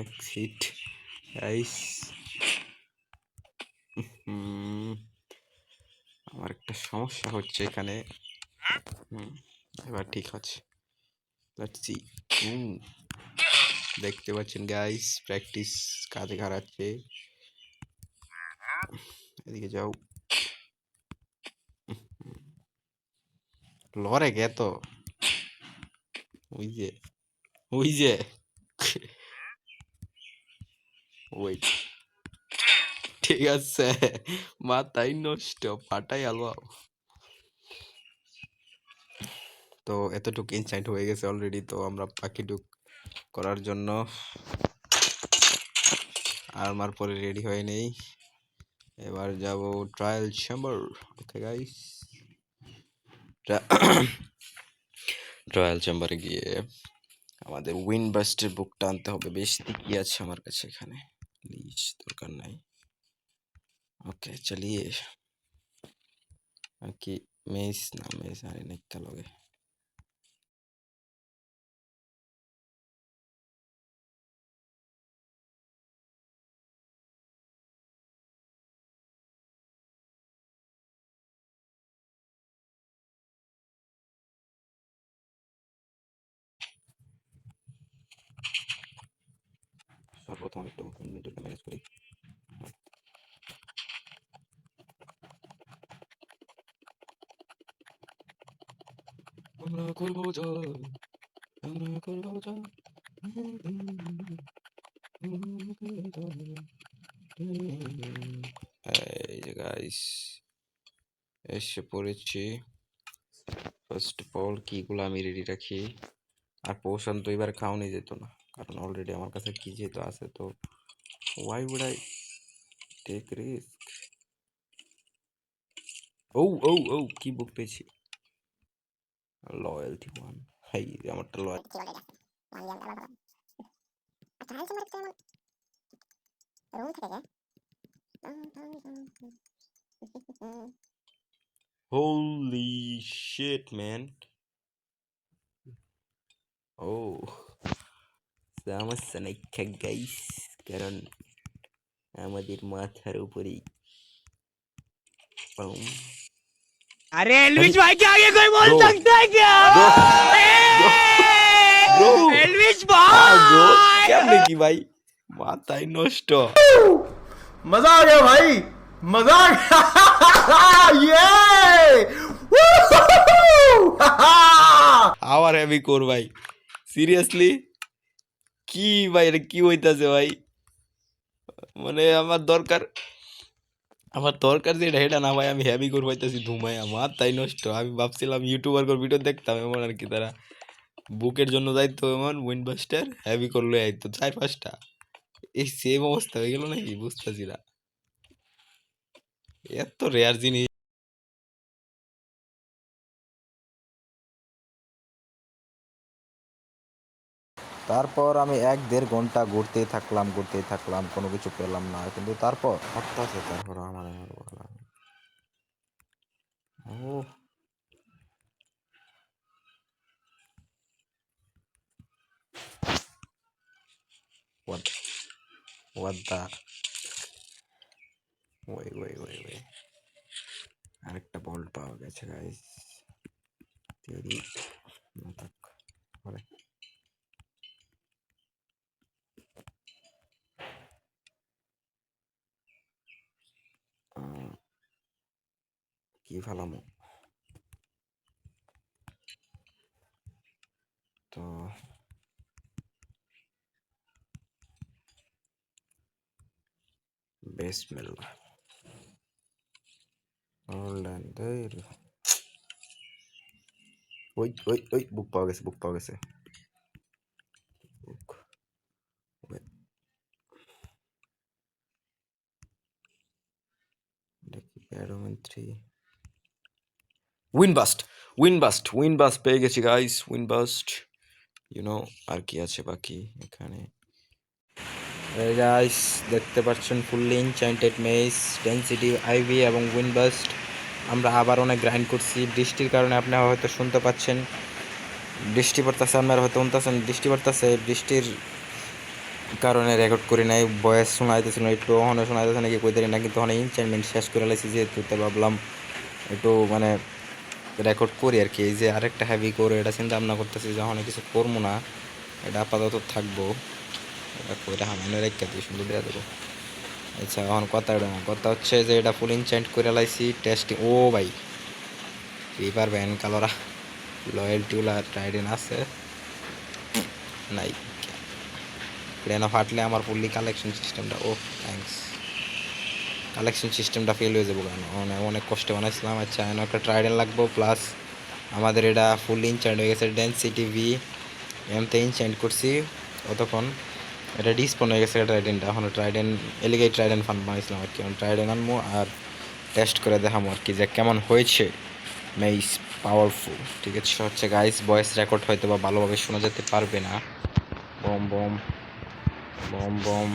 Exit guys. আমার একটা সমস্যা হচ্ছে এখানে। এবার ঠিক আছে, লেটস সি। দেখতে পাচ্ছেন গাইস, প্র্যাকটিস কাজে খারাচ্ছে। এদিকে যাও, লড়ে গে তো, ওই যে ওই ঠিক আছে, মাথায় নষ্ট, ফাটাই আলো। তো এতটুকু ইনসাইট হয়ে গেছে অলরেডি। তো আমরা বাকিটুক করার জন্য আর্মার পরে রেডি হয়ে নেই। এবার যাব trial chamber. Okay guys, trial চেম্বারে গিয়ে আমাদের উইনবাস্টের বুকটা আনতে হবে। বেশ কি আছে আমার কাছে এখানে, প্লিজ দরকার নাই। ওকে চলিয়ে কি মেস না মেস আরে নিকা লগে সর্বপ্রথম একটু ইনভেন্টরিটা ম্যানেজ করি। আমরা করবো জয়, আমরা করবো জয়। এই যে গাইস এসে পড়েছি। ফার্স্ট অফ অল কিগুলো আমি রেডি রাখি। আর পোশন তো এবার খাওয়ানি যেত না, কারণ অলরেডি আমার কাছে কি যেহেতু আছে। তো why would I take risk? ও ও ও কি বুক পেয়েছি, লয়্যালটি ওয়ান। হাই আমারটা লয়্যালটি। Holy shit man. ও সমস্যা নাই গাইস, কারণ আমাদের মাথার উপরেই। अरे एलविश भाई के आगे कोई बोल सकता है क्या? ब्रो एलविश भाई কেমনে কি ভাই, মাথায় নষ্ট। मजा आ गया भाई, मजा आ गया। আবার হেভি কোর ভাই, সিরিয়াসলি কি ভাই, এটা কি হইতাছে ভাই? মানে আমার দরকার যেটা এটা না ভাই, আমি হেভি কোর পাইতেছি ধুমাই। আমার তাই নষ্ট। আমি ভাবছিলাম ইউটিউবার কোর ভিডিও দেখতাম এমন আর কি, তারা বুকের জন্য যাইতো এমন উইনবাস্টার হেভি করলে আইতো 4-5টা। এই সেম অবস্থা হয়ে গেল নাকি বুঝতেছি না, এত রেয়ার জিনিস। তারপর আমি 1-1.5 ঘন্টা ঘুরতেই থাকলাম, কোনো কিছু পেলাম না। কিন্তু তারপর আমার ও what the ওই আরেকটা বল্ট পাওয়া গেছে গাইস। তেরি না থাক পরে। কি ফেলামো তো, বিসমিল্লাহ। ওই বুক পাওয়া গেছে বুক উইনবাস্ট পেয়ে গেছি গাইস, উইনবাস্ট আর কি আছে বাকি এখানে। গাইস দেখতে পাচ্ছেন fully enchanted mace, density ivy এবং উইনবাস্ট। আমরা আবার অনেক গ্রাইন্ড করছি। বৃষ্টির কারণে আপনারা হয়তো শুনতে পাচ্ছেন বৃষ্টি পড়তেছে, আপনারা হয়তো শুনতেছেন বৃষ্টি পড়তেছে। বৃষ্টির কারণে রেকর্ড করি নাই, ভয়েস শোনাইতেছিল না, একটু ওখানে শোনাইতেছে নাকি কই দেরি না, কিন্তু ওখানে ইনচার্জমেন্ট শেষ করে লাইছি যেহেতু, তো ভাবলাম একটু মানে রেকর্ড করি আর কি। এই যে আরেকটা হ্যাভি করে এটা চিন্তা ভাবনা করতেছি যে অনেক কিছু করবো না, এটা আপাতত থাকবো, এটা করে হামাইনে রেখে দিয়ে সুন্দর দেওয়া দেবো। আচ্ছা এখন কথা হচ্ছে যে এটা ফুল ইনচার্ট করে লাইছি টেস্টিং। ও ভাই এবার ব্যান কালোরা লয়্যালটিওলা ট্রাইডেন আছে নাই, প্লেন ফাটলে আমার ফুললি কালেকশন সিস্টেমটা, ও থ্যাঙ্কস, কালেকশন সিস্টেমটা ফেল হয়ে যাবো কেন, অনেক কষ্টে বানাইছিলাম। আচ্ছা এখন একটা ট্রাইডেন লাগবো, প্লাস আমাদের এটা ফুল ইনচার্ট হয়ে গেছে ডেন্সিটি ভি এমতে ইনচার্ট করছি ততক্ষণ, এটা ডিসপন হয়ে গেছে ট্রাইডেনটা। এখন ট্রাইডেন এলিগেই ট্রাইডেন ফান বানাইছিলাম আর কি, এখন ট্রাইডেন আনবো আর টেস্ট করে দেখাবো আর কি যে কেমন হয়েছে। মেইস পাওয়ারফুল, ঠিক আছে হচ্ছে গাইস, ভয়েস রেকর্ড হয়তো বা ভালোভাবে শোনা যেতে পারবে না। বম বম বম বম,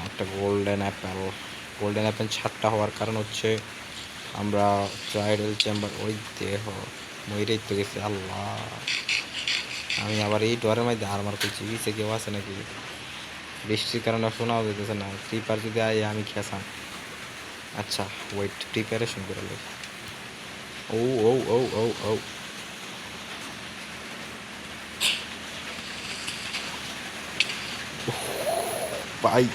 একটা গোল্ডেন অ্যাপেল 7টা হওয়ার কারণ হচ্ছে আমরা ট্রাইডাল চেম্বার ওই দেহ মইরেই তো গেছে। আল্লাহ আমি আবার এই ডরের মধ্যে আর আমার কিছু পিছিয়ে কেউ আছে নাকি, বৃষ্টির কারণে শোনাও যেতেছে না, ক্রিপার যদি আয় আমি খেসাম। আচ্ছা ওয়েট প্রিপারেশন করে লো। ও ও ও ও ও ভাই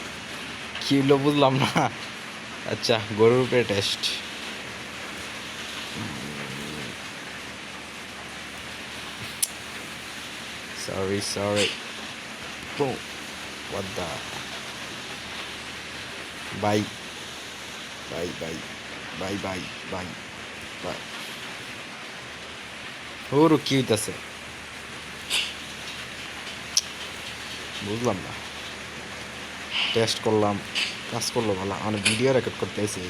কি হলো বুঝলাম না। আচ্ছা গরুর উপরে test, sorry what the bye bye bye bye bye bye bye ওর কি হইতাছে বুঝলাম না, টেস্ট করলাম কাজ করলো ভালো, আমার ভিডিও রেকর্ড করতে এসে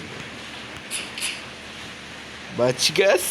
বাচ গেস।